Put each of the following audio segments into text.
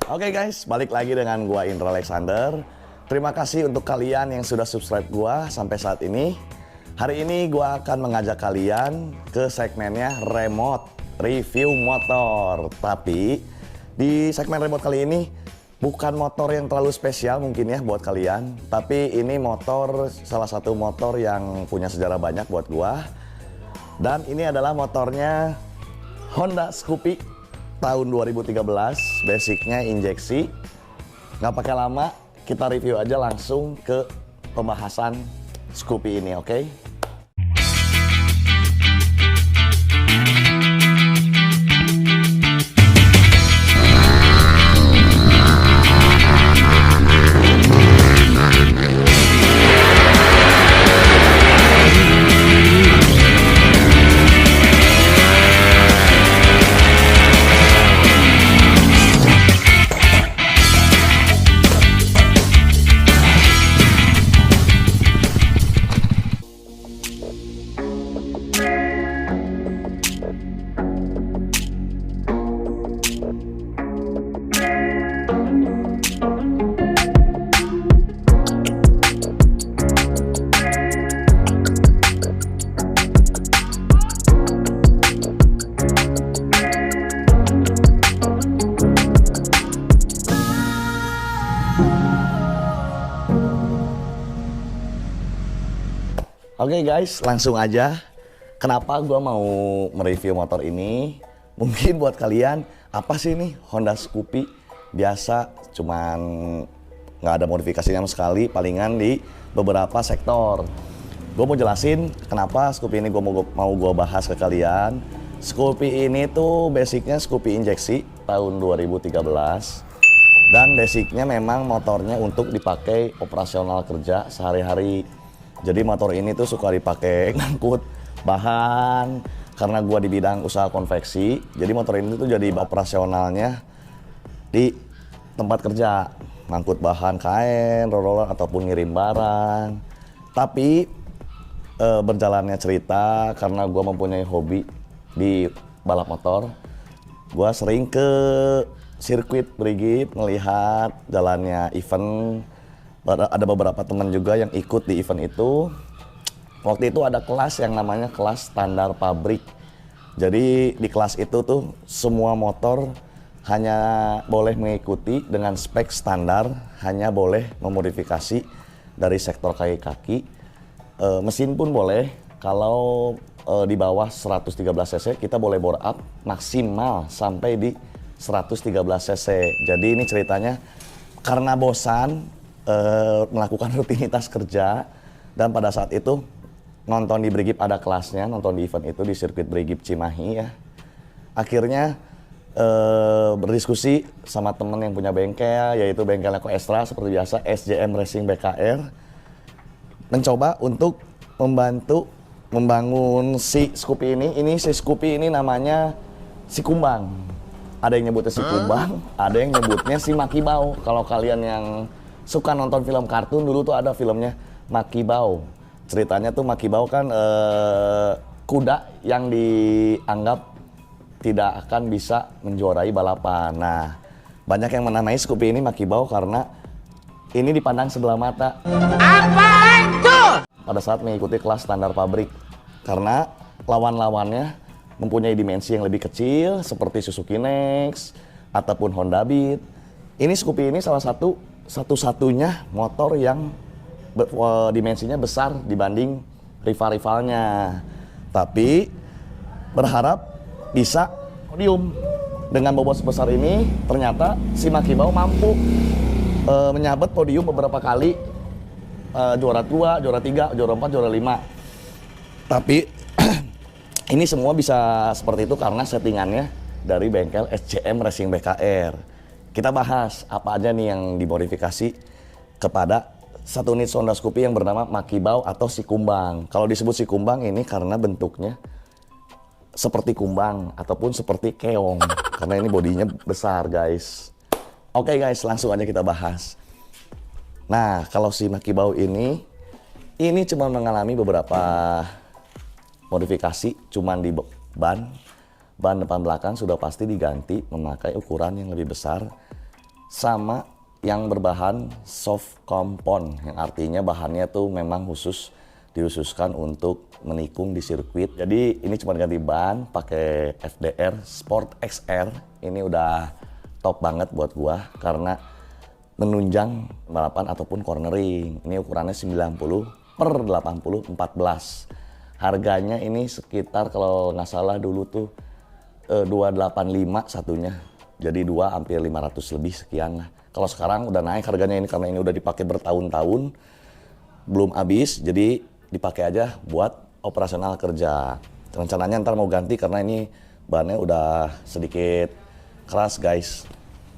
Oke guys, balik lagi dengan gua Indra Alexander. Terima kasih untuk kalian yang sudah subscribe gua sampai saat ini. Hari ini gua akan mengajak kalian ke segmennya remote review motor. Tapi di segmen remote kali ini bukan motor yang terlalu spesial mungkin ya buat kalian. Tapi ini motor, salah satu motor yang punya sejarah banyak buat gua. Dan ini adalah motornya Honda Scoopy tahun 2013, basicnya injeksi. Nggak pakai lama, kita review aja langsung ke pembahasan Scoopy ini, oke? Oke guys, langsung aja. Kenapa gua mau mereview motor ini? Mungkin buat kalian, apa sih ini Honda Scoopy? Biasa, cuman nggak ada modifikasinya sama sekali, palingan di beberapa sektor. Gue mau jelasin kenapa Scoopy ini mau gua bahas ke kalian. Scoopy ini tuh basicnya Scoopy injeksi tahun 2013. Dan basicnya memang motornya untuk dipakai operasional kerja sehari-hari. Jadi motor ini tuh suka dipakai ngangkut bahan karena gua di bidang usaha konveksi. Jadi motor ini tuh jadi operasionalnya di tempat kerja, ngangkut bahan kain, roller ataupun ngirim barang. Tapi berjalannya cerita karena gua mempunyai hobi di balap motor, gua sering ke sirkuit Brigif melihat jalannya event. Ada beberapa teman juga yang ikut di event itu. Waktu itu ada kelas yang namanya kelas standar pabrik. Jadi di kelas itu tuh semua motor hanya boleh mengikuti dengan spek standar, hanya boleh memodifikasi dari sektor kaki-kaki. Mesin pun boleh, kalau di bawah 113 cc kita boleh bore up maksimal sampai di 113 cc. Jadi ini ceritanya karena bosan melakukan rutinitas kerja, dan pada saat itu nonton di Brigif, ada kelasnya, nonton di event itu di sirkuit Brigif Cimahi ya. Akhirnya berdiskusi sama temen yang punya bengkel, yaitu bengkelnya Koestra seperti biasa, SJM Racing BKR, mencoba untuk membantu membangun si Scoopy ini. Si Scoopy ini namanya si Kumbang. Ada yang nyebutnya si Kumbang, ada yang nyebutnya si Makibau. Kalau kalian yang suka nonton film kartun, dulu tuh ada filmnya Makibau. Ceritanya tuh Makibau kan kuda yang dianggap tidak akan bisa menjuarai balapan. Nah, banyak yang menamai Scoopy ini Makibau karena ini dipandang sebelah mata. Apaan tuh? Pada saat mengikuti kelas standar pabrik. Karena lawan-lawannya mempunyai dimensi yang lebih kecil seperti Suzuki Next ataupun Honda Beat. Ini Scoopy ini salah satu-satunya motor yang dimensinya besar dibanding rival-rivalnya. Tapi berharap bisa podium. Dengan bobot sebesar ini ternyata si Makibau mampu menyabet podium beberapa kali, juara 2, juara 3, juara 4, juara 5. Tapi ini semua bisa seperti itu karena settingannya dari bengkel SJM Racing BKR. Kita bahas apa aja nih yang dimodifikasi kepada satu unit Honda Scoopy yang bernama Makibau atau si Kumbang. Kalau disebut si Kumbang ini karena bentuknya seperti kumbang ataupun seperti keong. Karena ini bodinya besar guys. Oke guys, langsung aja kita bahas. Nah, kalau si Makibau ini cuma mengalami beberapa modifikasi, cuman di ban depan belakang sudah pasti diganti memakai ukuran yang lebih besar. sama yang berbahan soft compound, yang artinya bahannya tuh memang dihususkan untuk menikung di sirkuit. Jadi ini cuma ganti ban pakai FDR Sport XR. Ini udah top banget buat gua karena menunjang balapan ataupun cornering. Ini ukurannya 90/80 14. Harganya ini sekitar kalau nggak salah dulu tuh 285 satunya. Jadi hampir 500 lebih sekian lah. Kalau sekarang udah naik harganya ini karena ini udah dipakai bertahun-tahun, belum habis, jadi dipakai aja buat operasional kerja. Rencananya ntar mau ganti karena ini bannya udah sedikit keras guys.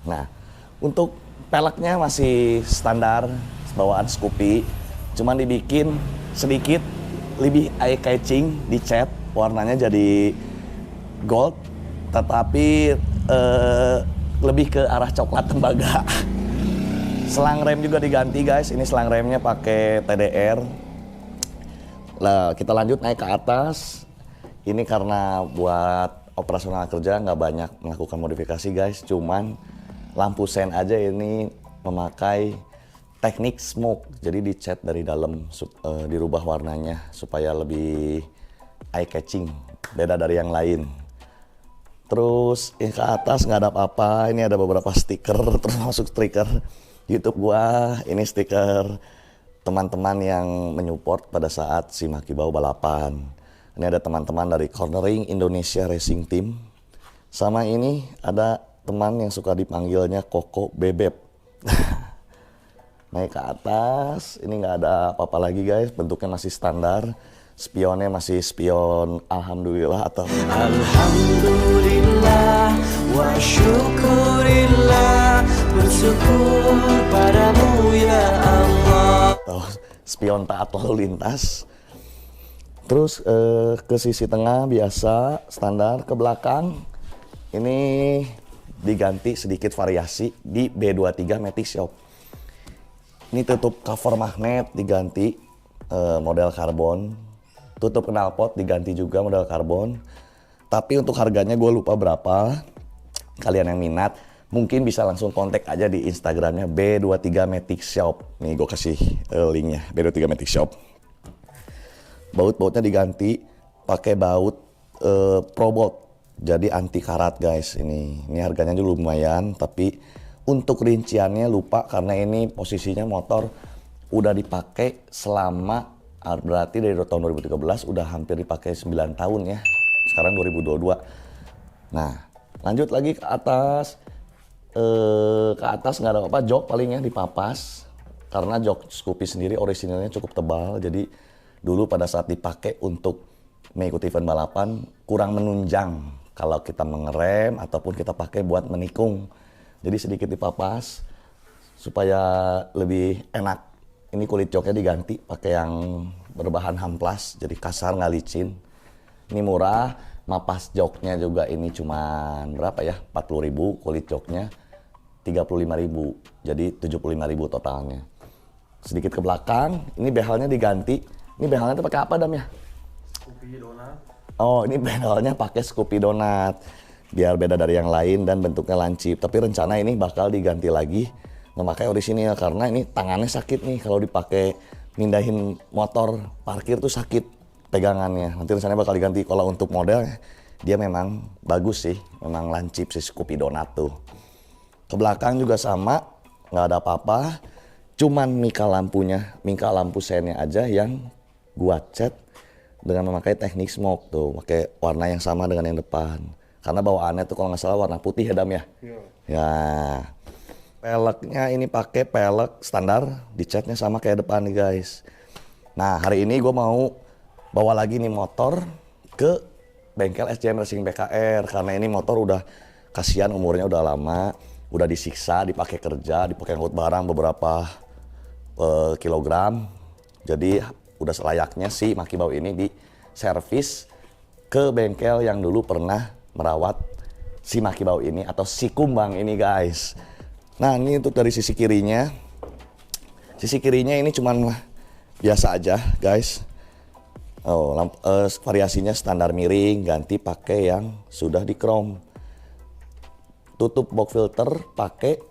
Nah, untuk peleknya masih standar bawaan Scoopy, cuman dibikin sedikit lebih eye catching, dicat warnanya jadi gold, tetapi lebih ke arah coklat tembaga. Selang rem juga diganti guys, ini selang remnya pakai TDR. Lah kita lanjut naik ke atas. Ini karena buat operasional kerja nggak banyak melakukan modifikasi guys, cuman lampu sen aja ini memakai teknik smoke, jadi dicat dari dalam, dirubah warnanya supaya lebih eye catching, beda dari yang lain. Terus ke atas nggak ada apa-apa, ini ada beberapa stiker, termasuk stiker YouTube gua, ini stiker teman-teman yang menyupport pada saat si Makibau balapan. Ini ada teman-teman dari Cornering Indonesia Racing Team, sama ini ada teman yang suka dipanggilnya Koko Bebek. Naik ke atas, ini nggak ada apa-apa lagi guys, bentuknya masih standar. Spionnya masih spion alhamdulillah atau alhamdulillah wa syukurillah, bersyukur padamu ya Allah. Atau spion taat lalu lintas. Terus ke sisi tengah biasa standar, ke belakang ini diganti sedikit variasi di B23 Matic Shop. Ini tutup cover magnet diganti model karbon. Tutup knalpot diganti juga model karbon. Tapi untuk harganya gue lupa berapa. Kalian yang minat mungkin bisa langsung kontak aja di Instagramnya B23 Matic Shop. Nih gue kasih linknya, B23 Matic Shop. Baut-bautnya diganti pakai baut Probot. Jadi anti karat guys ini. Ini harganya juga lumayan, tapi untuk rinciannya lupa karena ini posisinya motor udah dipakai selama, berarti dari tahun 2013 udah hampir dipakai 9 tahun ya. Sekarang 2022. Nah, lanjut lagi ke atas. Ke atas nggak ada apa-apa, jok palingnya dipapas. Karena jok Scoopy sendiri orisinalnya cukup tebal. Jadi dulu pada saat dipakai untuk mengikuti event balapan kurang menunjang kalau kita mengerem ataupun kita pakai buat menikung. Jadi sedikit dipapas supaya lebih enak. Ini kulit joknya diganti pakai yang berbahan hamplas, jadi kasar nggak licin. Ini murah, mapas joknya juga ini cuman berapa ya? 40.000, kulit joknya 35.000, jadi 75.000 totalnya. Sedikit ke belakang, ini behelnya diganti. Ini behelnya itu pakai apa Dam ya? Scoopy Donat. Oh, ini behelnya pakai Scoopy Donat. Biar beda dari yang lain dan bentuknya lancip. Tapi rencana ini bakal diganti lagi memakai orisinil karena ini tangannya sakit nih kalau dipakai mindahin motor parkir tuh sakit pegangannya. Nanti rencananya bakal diganti. Kalau untuk model dia memang bagus sih, memang lancip si Scoopy Donat tuh. Ke belakang juga sama, nggak ada apa-apa. Cuman mika lampunya, mika lampu sennya aja yang gua cat dengan memakai teknik smoke tuh, pakai warna yang sama dengan yang depan. Karena bawaannya tuh kalau nggak salah warna putih ya Dam ya. Iya. Ya. Peleknya ini pakai pelek standar, dicatnya sama kayak depan nih guys. Nah hari ini gue mau bawa lagi nih motor ke bengkel SJM Racing BKR karena ini motor udah kasihan, umurnya udah lama, udah disiksa, dipakai kerja, dipakai ngangkut barang beberapa kilogram. Jadi udah selayaknya si Makibau ini diservis ke bengkel yang dulu pernah merawat si Makibau ini atau si Kumbang ini guys. Nah ini untuk dari sisi kirinya. Sisi kirinya ini cuman biasa aja guys. Oh, variasinya standar miring, ganti pakai yang sudah di chrome. Tutup box filter pakai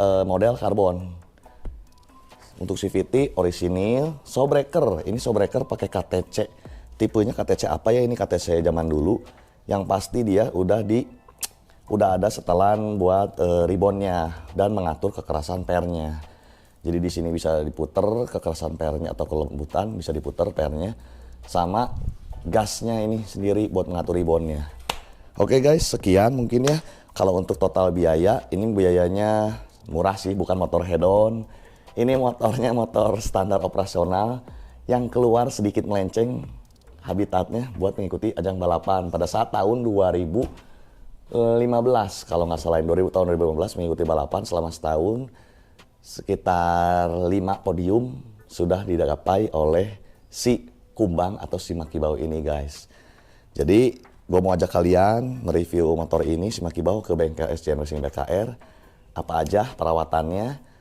model karbon. Untuk CVT orisinil, showbreaker. Ini showbreaker pakai KTC. Tipenya KTC apa ya? Ini KTC zaman dulu. Yang pasti dia udah ada setelan buat ribonnya dan mengatur kekerasan pernya. Jadi di sini bisa diputer kekerasan pernya atau kelembutan, bisa diputer pernya. Sama gasnya ini sendiri buat mengatur ribonnya. Oke guys, sekian mungkin ya. Kalau untuk total biaya, ini biayanya murah sih, bukan motor head-on. Ini motornya motor standar operasional yang keluar sedikit melenceng habitatnya buat mengikuti ajang balapan pada saat tahun 2015 kalau nggak salah, tahun 2015 mengikuti balapan selama setahun. Sekitar 5 podium sudah didapai oleh si Kumbang atau si Makibau ini guys. Jadi gue mau ajak kalian mereview motor ini si Makibau ke bengkel SJM Racing BKR. Apa aja perawatannya.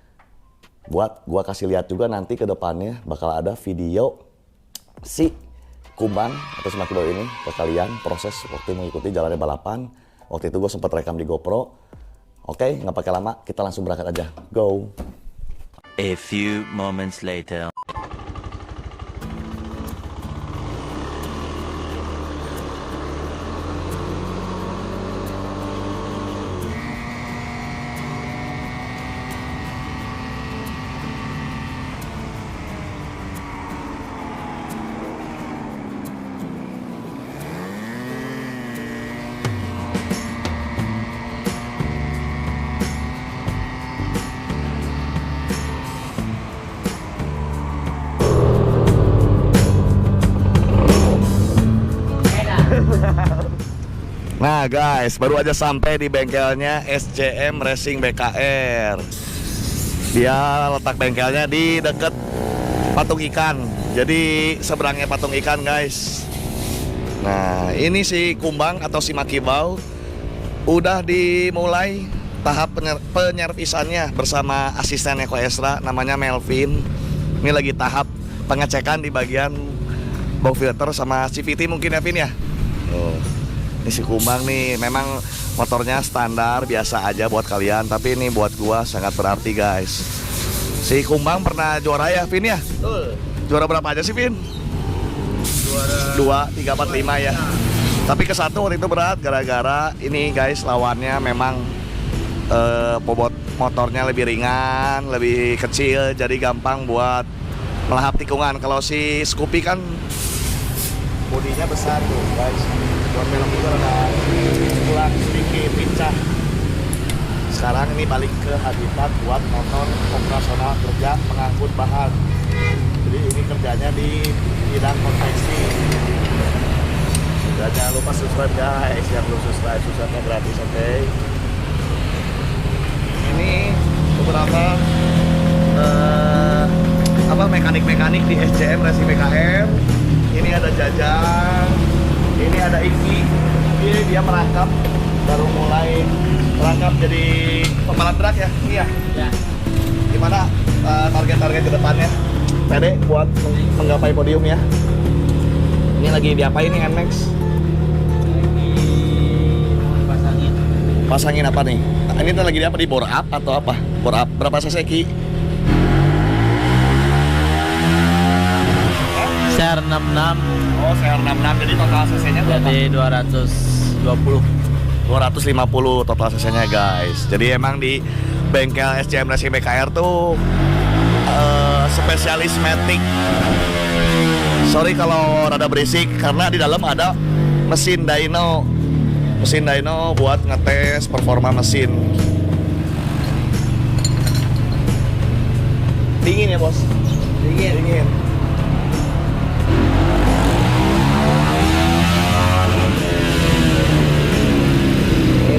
Buat gua kasih lihat juga nanti ke depannya bakal ada video si Kumbang atau si Makibau ini ke kalian proses waktu mengikuti jalannya balapan. Waktu itu gue sempat rekam di GoPro. Oke, nggak pakai lama, kita langsung berangkat aja. Go! A few moments later. Nah guys, baru aja sampai di bengkelnya SJM Racing BKR. Dia letak bengkelnya di deket patung ikan. Jadi seberangnya patung ikan guys. Nah ini si Kumbang atau si Makibau udah dimulai tahap penyervisannya bersama asisten Eko Esra namanya Melvin. Ini lagi tahap pengecekan di bagian bow filter sama CVT mungkin ya Vin ya. Ini si Kumbang nih, memang motornya standar biasa aja buat kalian, tapi ini buat gua sangat berarti guys. Si Kumbang pernah juara ya Vin ya? Betul. Juara berapa aja sih Vin? Juara 2, 3, 4, 5 ya. Tapi ke satu waktu itu berat gara-gara ini guys lawannya memang bobot motornya lebih ringan, lebih kecil, jadi gampang buat melahap tikungan. Kalau si Scoopy kan bodinya besar tuh guys. Buat belok itu ada kurang sedikit pincah. Sekarang ini balik ke habitat buat motor operasional kerja pengangkut bahan. Jadi ini kerjanya di bidang konveksi. Jangan lupa subscribe guys, yang belum subscribe, subscribe gratis, oke? Ini beberapa mekanik-mekanik di SJM Racing BKR. Ini ada Jajang. Ini ada Iki, ini dia merangkap, baru mulai merangkap jadi pembalap drag ya, ini ya? Ya. Gimana target-target ke depannya? Pede buat menggapai podium ya? Ini lagi diapain nih NMAX? Lagi mau dipasangin. Pasangin apa nih? Ini tuh lagi di apa? Di bore up atau apa? Bore up, berapa cc Ki? Share 66 Oh, CR66, jadi total cc-nya berapa? jadi 220. 250 total cc-nya guys. Jadi emang di bengkel SJM Racing BKR tuh spesialis matic. Sorry kalau rada berisik karena di dalam ada mesin dyno. Mesin dyno buat ngetes performa mesin. Dingin ya bos? Dingin.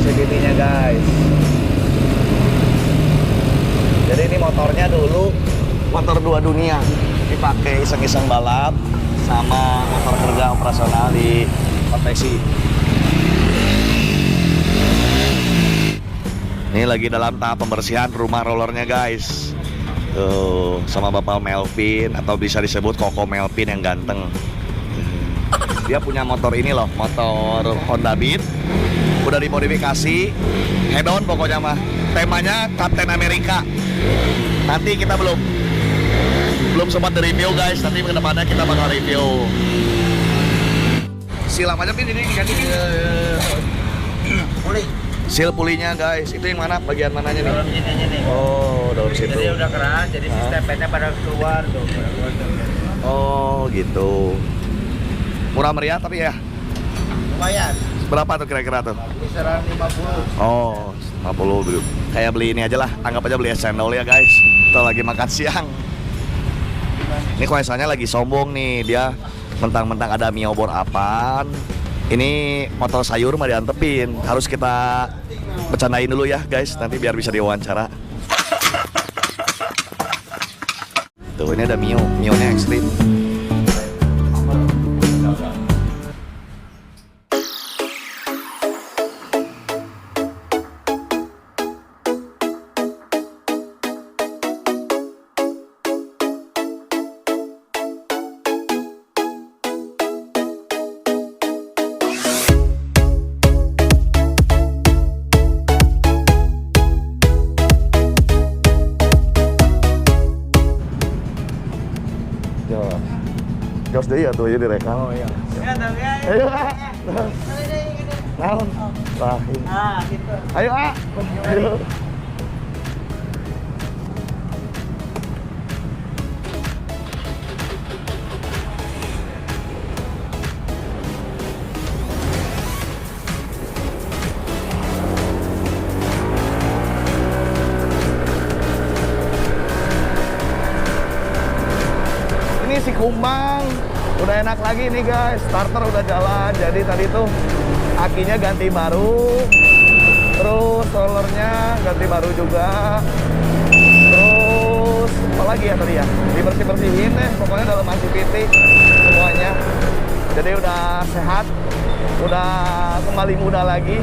CVT-nya guys. Jadi ini motornya dulu motor 2 dunia, dipakai iseng-iseng balap sama motor kerja operasional di konveksi. Ini lagi dalam tahap pembersihan rumah rollernya guys. Tuh, sama Bapak Melvin atau bisa disebut Koko Melvin yang ganteng. Dia punya motor ini loh, motor Honda Beat Udah dimodifikasi, head on pokoknya mah. Temanya Captain America. Nanti kita belum sempat review guys, nanti kedepannya kita bakal review. Silam aja Pin, ini ganti Pin. Pulih. Seal pulinya guys, itu yang mana? Bagian mananya nih? Dalam sini aja nih. Oh, dalam situ. Jadi udah keras, jadi si stepnya pada keluar tuh. Oh, gitu. Murah meriah tapi ya. Lumayan. Berapa tuh kira-kira tuh? Kisaran 50. Oh, 50 dulu. Kayak beli ini aja lah, anggap aja beli es cendol ya guys. Kita lagi makan siang. Ini koesannya lagi sombong nih, dia mentang-mentang ada mie obor apaan. Ini motor sayur mah diantepin. Harus kita bercandain dulu ya guys, nanti biar bisa diwawancara. Tuh, ini ada Mio-nya ekstrim. Jos deh ya tuh ya direkam. Oh iya. Ayo Kak. Naon? Rahim. Gitu. Ayo Kak. Ayo. Ini si Kumbang udah enak lagi nih guys, starter udah jalan. Jadi tadi tuh akinya ganti baru, terus rollernya ganti baru juga, terus apa lagi ya tadi ya, dibersih-bersihin deh pokoknya dalam CVT semuanya. Jadi udah sehat, udah kembali muda lagi.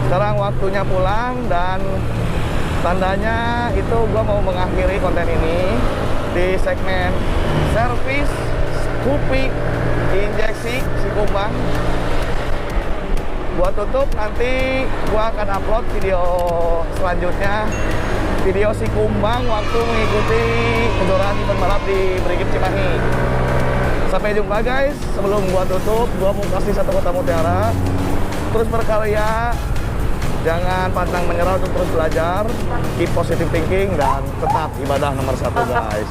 Sekarang waktunya pulang dan tandanya itu gua mau mengakhiri konten ini di segmen servis Scoopy injeksi si Kumbang. Gua tutup, nanti gua akan upload video selanjutnya, video si Kumbang waktu mengikuti kejuaraan event balap di Brigif Cimahi. Sampai jumpa guys. Sebelum gua tutup, gua mau kasih satu kata mutiara: terus berkarya, jangan pantang menyerah untuk terus belajar, keep positive thinking, dan tetap ibadah nomor 1 guys.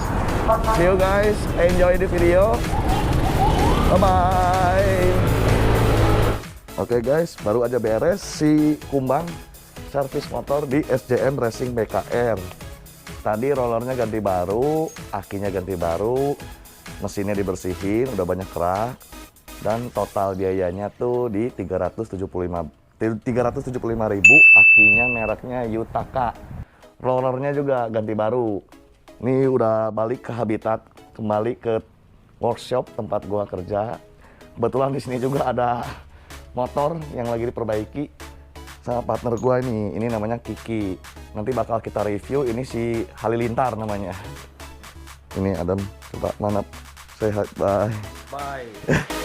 See you guys, enjoy the video. Bye-bye. Oke guys, baru aja beres si Kumbang servis motor di SJM Racing BKR. Tadi rollernya ganti baru, akinya ganti baru, mesinnya dibersihin, udah banyak kerak, dan total biayanya tuh di 375.000, akinya mereknya Yutaka, rollernya juga ganti baru. Ini udah balik ke habitat, kembali ke workshop tempat gua kerja. Kebetulan di sini juga ada motor yang lagi diperbaiki sama partner gua ini namanya Kiki. Nanti bakal kita review, ini si Halilintar namanya. Ini Adam, coba mana, say hi, bye. Bye.